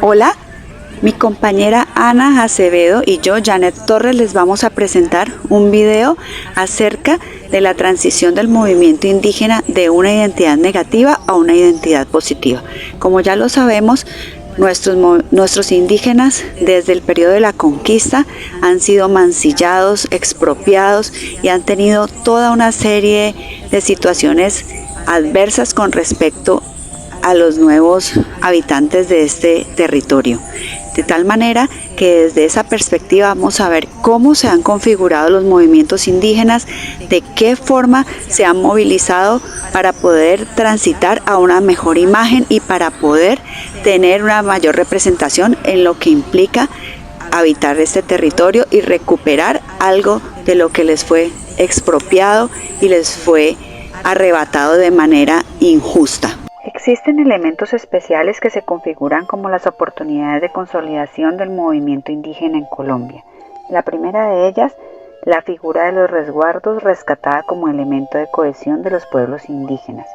Hola, mi compañera Ana Acevedo y yo, Janet Torres, les vamos a presentar un video acerca de la transición del movimiento indígena de una identidad negativa a una identidad positiva. Como ya lo sabemos, nuestros indígenas desde el periodo de la conquista han sido mancillados, expropiados y han tenido toda una serie de situaciones adversas con respecto a los nuevos habitantes de este territorio. De tal manera que desde esa perspectiva vamos a ver cómo se han configurado los movimientos indígenas, de qué forma se han movilizado para poder transitar a una mejor imagen y para poder tener una mayor representación en lo que implica habitar este territorio y recuperar algo de lo que les fue expropiado y les fue arrebatado de manera injusta. Existen elementos especiales que se configuran como las oportunidades de consolidación del movimiento indígena en Colombia. La primera de ellas, la figura de los resguardos rescatada como elemento de cohesión de los pueblos indígenas.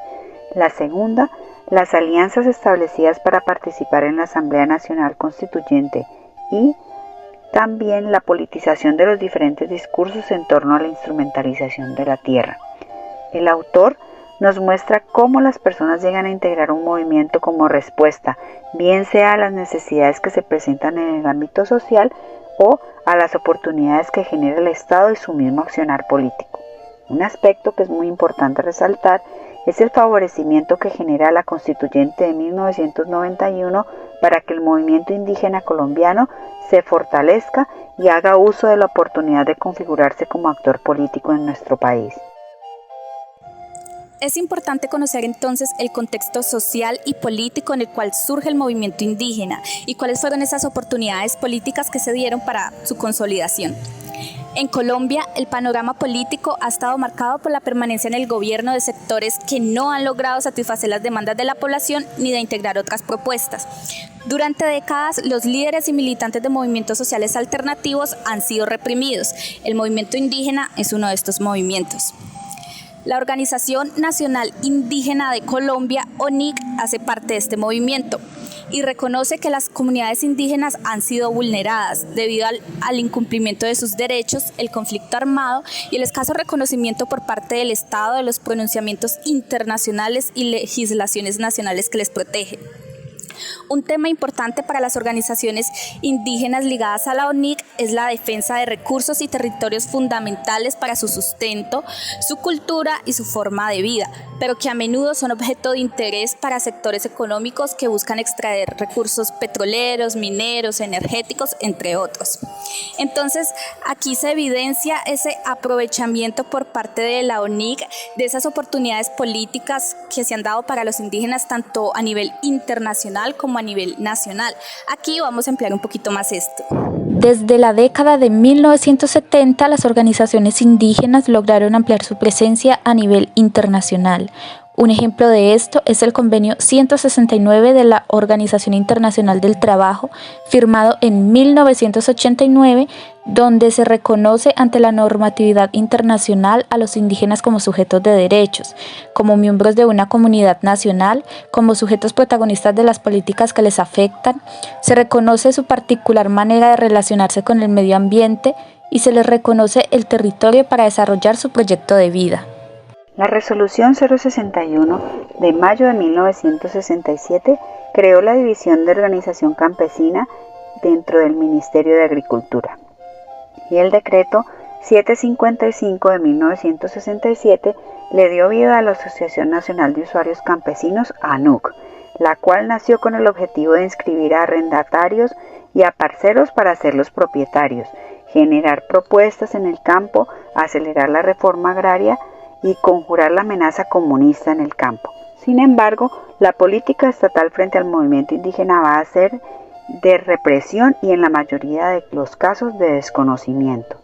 La segunda, las alianzas establecidas para participar en la Asamblea Nacional Constituyente y también la politización de los diferentes discursos en torno a la instrumentalización de la tierra. El autor nos muestra cómo las personas llegan a integrar un movimiento como respuesta, bien sea a las necesidades que se presentan en el ámbito social o a las oportunidades que genera el Estado y su mismo accionar político. Un aspecto que es muy importante resaltar es el favorecimiento que genera la Constituyente de 1991 para que el movimiento indígena colombiano se fortalezca y haga uso de la oportunidad de configurarse como actor político en nuestro país. Es importante conocer entonces el contexto social y político en el cual surge el movimiento indígena y cuáles fueron esas oportunidades políticas que se dieron para su consolidación. En Colombia, el panorama político ha estado marcado por la permanencia en el gobierno de sectores que no han logrado satisfacer las demandas de la población ni de integrar otras propuestas. Durante décadas, los líderes y militantes de movimientos sociales alternativos han sido reprimidos. El movimiento indígena es uno de estos movimientos. La Organización Nacional Indígena de Colombia, ONIC, hace parte de este movimiento y reconoce que las comunidades indígenas han sido vulneradas debido al incumplimiento de sus derechos, el conflicto armado y el escaso reconocimiento por parte del Estado de los pronunciamientos internacionales y legislaciones nacionales que les protegen. Un tema importante para las organizaciones indígenas ligadas a la ONIC es la defensa de recursos y territorios fundamentales para su sustento, su cultura y su forma de vida, pero que a menudo son objeto de interés para sectores económicos que buscan extraer recursos petroleros, mineros, energéticos, entre otros. Entonces, aquí se evidencia ese aprovechamiento por parte de la ONIC de esas oportunidades políticas que se han dado para los indígenas tanto a nivel internacional como a nivel nacional. Aquí vamos a emplear un poquito más esto. Desde la década de 1970, las organizaciones indígenas lograron ampliar su presencia a nivel internacional. Un ejemplo de esto es el Convenio 169 de la Organización Internacional del Trabajo, firmado en 1989, donde se reconoce ante la normatividad internacional a los indígenas como sujetos de derechos, como miembros de una comunidad nacional, como sujetos protagonistas de las políticas que les afectan. Se reconoce su particular manera de relacionarse con el medio ambiente y se les reconoce el territorio para desarrollar su proyecto de vida. La Resolución 061 de mayo de 1967 creó la División de Organización Campesina dentro del Ministerio de Agricultura y el Decreto 755 de 1967 le dio vida a la Asociación Nacional de Usuarios Campesinos, ANUC, la cual nació con el objetivo de inscribir a arrendatarios y a parceros para hacerlos propietarios, generar propuestas en el campo, acelerar la reforma agraria y conjurar la amenaza comunista en el campo. Sin embargo, la política estatal frente al movimiento indígena va a ser de represión y en la mayoría de los casos de desconocimiento.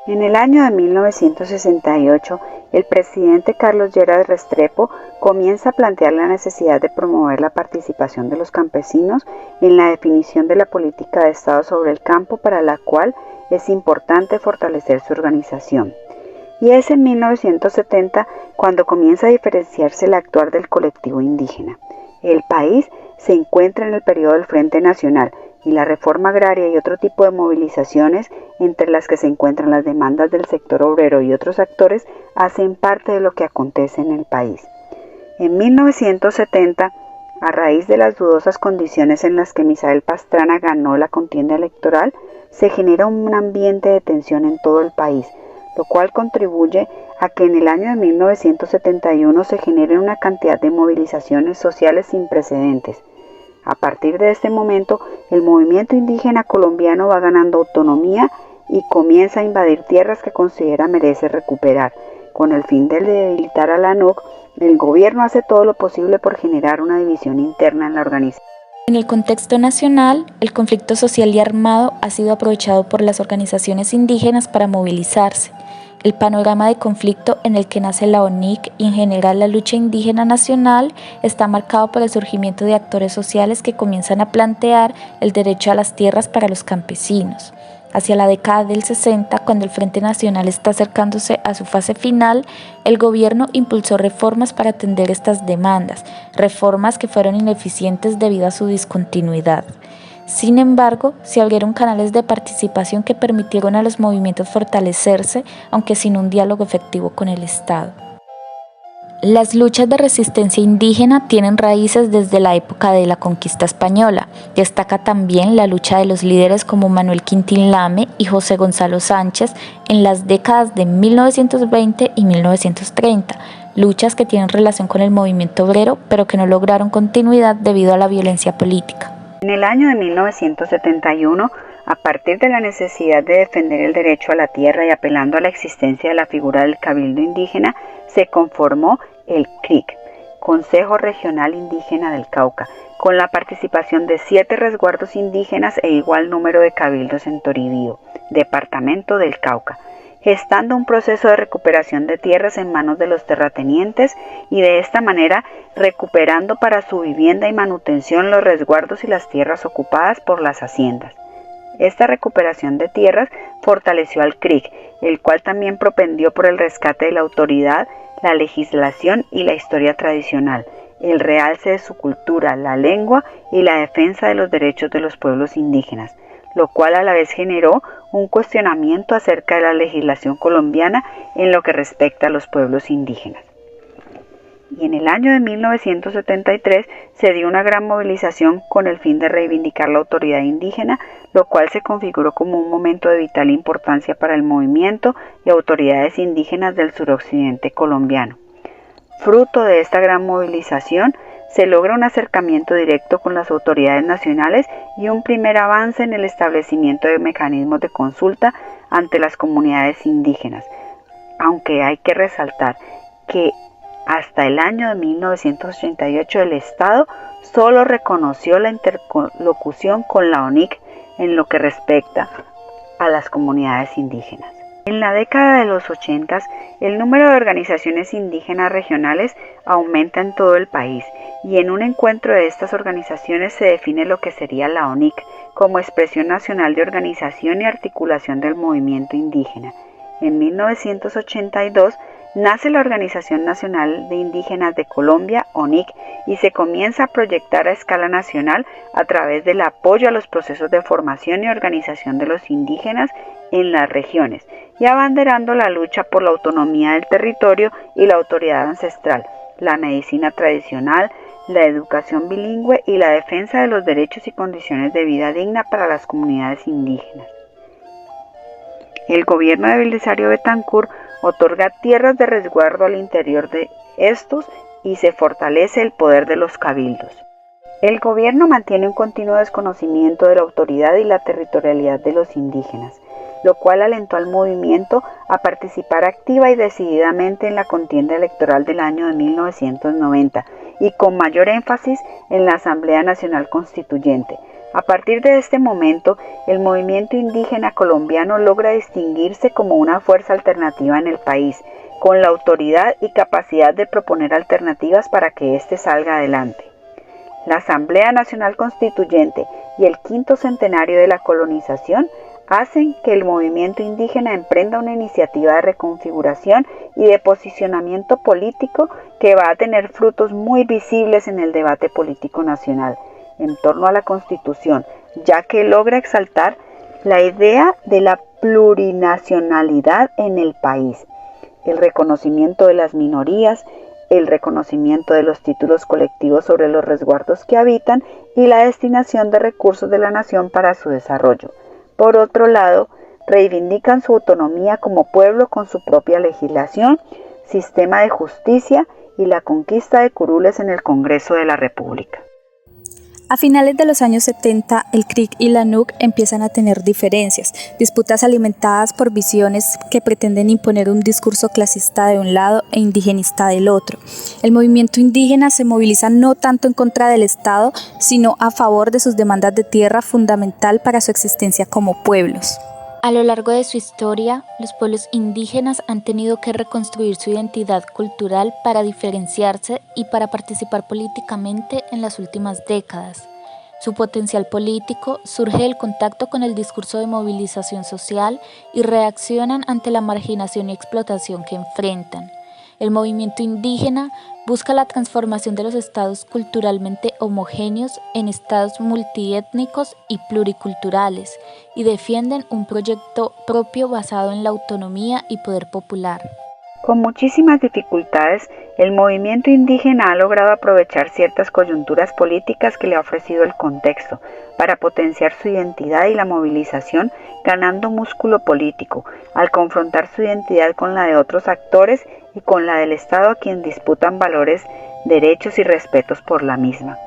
En el año de 1968, el presidente Carlos Lleras Restrepo comienza a plantear la necesidad de promover la participación de los campesinos en la definición de la política de Estado sobre el campo, para la cual es importante fortalecer su organización. y es en 1970 cuando comienza a diferenciarse el actuar del colectivo indígena. El país se encuentra en el periodo del Frente Nacional y la reforma agraria y otro tipo de movilizaciones, entre las que se encuentran las demandas del sector obrero y otros actores, hacen parte de lo que acontece en el país. En 1970, a raíz de las dudosas condiciones en las que Misael Pastrana ganó la contienda electoral, se genera un ambiente de tensión en todo el país, lo cual contribuye a que en el año de 1971 se genere una cantidad de movilizaciones sociales sin precedentes. A partir de este momento, el movimiento indígena colombiano va ganando autonomía y comienza a invadir tierras que considera merece recuperar. Con el fin de debilitar a la NUC, el gobierno hace todo lo posible por generar una división interna en la organización. En el contexto nacional, el conflicto social y armado ha sido aprovechado por las organizaciones indígenas para movilizarse. El panorama de conflicto en el que nace la ONIC y en general la lucha indígena nacional está marcado por el surgimiento de actores sociales que comienzan a plantear el derecho a las tierras para los campesinos. Hacia la década del 60, cuando el Frente Nacional está acercándose a su fase final, el gobierno impulsó reformas para atender estas demandas, reformas que fueron ineficientes debido a su discontinuidad. Sin embargo, se abrieron canales de participación que permitieron a los movimientos fortalecerse, aunque sin un diálogo efectivo con el Estado. Las luchas de resistencia indígena tienen raíces desde la época de la conquista española. Destaca también la lucha de los líderes como Manuel Quintín Lame y José Gonzalo Sánchez en las décadas de 1920 y 1930, luchas que tienen relación con el movimiento obrero, pero que no lograron continuidad debido a la violencia política. En el año de 1971, a partir de la necesidad de defender el derecho a la tierra y apelando a la existencia de la figura del Cabildo Indígena, se conformó el CRIC, Consejo Regional Indígena del Cauca, con la participación de 7 resguardos indígenas e igual número de cabildos en Toribío, departamento del Cauca, gestando un proceso de recuperación de tierras en manos de los terratenientes y de esta manera recuperando para su vivienda y manutención los resguardos y las tierras ocupadas por las haciendas. Esta recuperación de tierras fortaleció al CRIC, el cual también propendió por el rescate de la autoridad, la legislación y la historia tradicional, el realce de su cultura, la lengua y la defensa de los derechos de los pueblos indígenas, lo cual a la vez generó un cuestionamiento acerca de la legislación colombiana en lo que respecta a los pueblos indígenas. Y en el año de 1973 se dio una gran movilización con el fin de reivindicar la autoridad indígena, lo cual se configuró como un momento de vital importancia para el movimiento y autoridades indígenas del suroccidente colombiano. Fruto de esta gran movilización, se logra un acercamiento directo con las autoridades nacionales y un primer avance en el establecimiento de mecanismos de consulta ante las comunidades indígenas, aunque hay que resaltar que hasta el año de 1988 el Estado solo reconoció la interlocución con la ONIC en lo que respecta a las comunidades indígenas. En la década de los 80, el número de organizaciones indígenas regionales aumenta en todo el país y en un encuentro de estas organizaciones se define lo que sería la ONIC como expresión nacional de organización y articulación del movimiento indígena. En 1982 nace la Organización Nacional de Indígenas de Colombia, ONIC, y se comienza a proyectar a escala nacional a través del apoyo a los procesos de formación y organización de los indígenas en las regiones, y abanderando la lucha por la autonomía del territorio y la autoridad ancestral, la medicina tradicional, la educación bilingüe y la defensa de los derechos y condiciones de vida digna para las comunidades indígenas. El gobierno de Belisario Betancur otorga tierras de resguardo al interior de estos y se fortalece el poder de los cabildos. El gobierno mantiene un continuo desconocimiento de la autoridad y la territorialidad de los indígenas, lo cual alentó al movimiento a participar activa y decididamente en la contienda electoral del año de 1990 y con mayor énfasis en la Asamblea Nacional Constituyente. A partir de este momento, el movimiento indígena colombiano logra distinguirse como una fuerza alternativa en el país, con la autoridad y capacidad de proponer alternativas para que éste salga adelante. La Asamblea Nacional Constituyente y el 5º centenario de la colonización hacen que el movimiento indígena emprenda una iniciativa de reconfiguración y de posicionamiento político que va a tener frutos muy visibles en el debate político nacional en torno a la Constitución, ya que logra exaltar la idea de la plurinacionalidad en el país, el reconocimiento de las minorías, el reconocimiento de los títulos colectivos sobre los resguardos que habitan y la destinación de recursos de la nación para su desarrollo. Por otro lado, reivindican su autonomía como pueblo con su propia legislación, sistema de justicia y la conquista de curules en el Congreso de la República. A finales de los años 70, el CRIC y la NUC empiezan a tener diferencias, disputas alimentadas por visiones que pretenden imponer un discurso clasista de un lado e indigenista del otro. El movimiento indígena se moviliza no tanto en contra del Estado, sino a favor de sus demandas de tierra fundamental para su existencia como pueblos. A lo largo de su historia, los pueblos indígenas han tenido que reconstruir su identidad cultural para diferenciarse y para participar políticamente en las últimas décadas. Su potencial político surge del contacto con el discurso de movilización social y reaccionan ante la marginación y explotación que enfrentan. El movimiento indígena busca la transformación de los estados culturalmente homogéneos en estados multiétnicos y pluriculturales y defienden un proyecto propio basado en la autonomía y poder popular. Con muchísimas dificultades, el movimiento indígena ha logrado aprovechar ciertas coyunturas políticas que le ha ofrecido el contexto para potenciar su identidad y la movilización, ganando músculo político, al confrontar su identidad con la de otros actores y con la del Estado a quien disputan valores, derechos y respetos por la misma.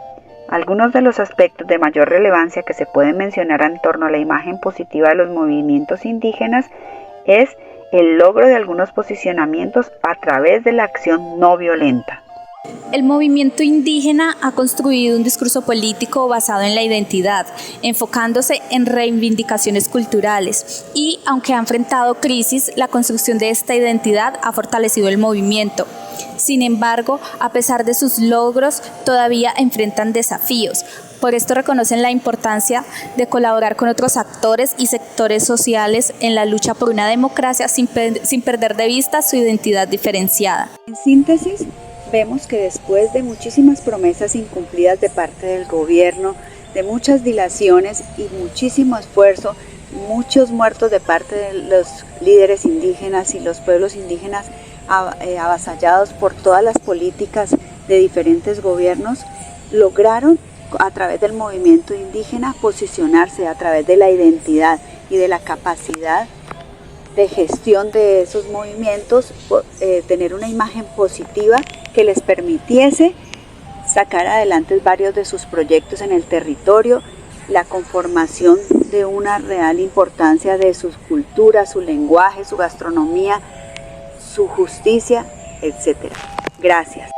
Algunos de los aspectos de mayor relevancia que se pueden mencionar en torno a la imagen positiva de los movimientos indígenas es el logro de algunos posicionamientos a través de la acción no violenta. El movimiento indígena ha construido un discurso político basado en la identidad, enfocándose en reivindicaciones culturales y, aunque ha enfrentado crisis, la construcción de esta identidad ha fortalecido el movimiento. Sin embargo, a pesar de sus logros, todavía enfrentan desafíos. Por esto reconocen la importancia de colaborar con otros actores y sectores sociales en la lucha por una democracia sin perder de vista su identidad diferenciada. En síntesis, vemos que después de muchísimas promesas incumplidas de parte del gobierno, de muchas dilaciones y muchísimo esfuerzo, muchos muertos de parte de los líderes indígenas y los pueblos indígenas avasallados por todas las políticas de diferentes gobiernos, lograron a través del movimiento indígena posicionarse a través de la identidad y de la capacidad de gestión de esos movimientos, tener una imagen positiva que les permitiese sacar adelante varios de sus proyectos en el territorio, la conformación de una real importancia de sus culturas, su lenguaje, su gastronomía, su justicia, etc. Gracias.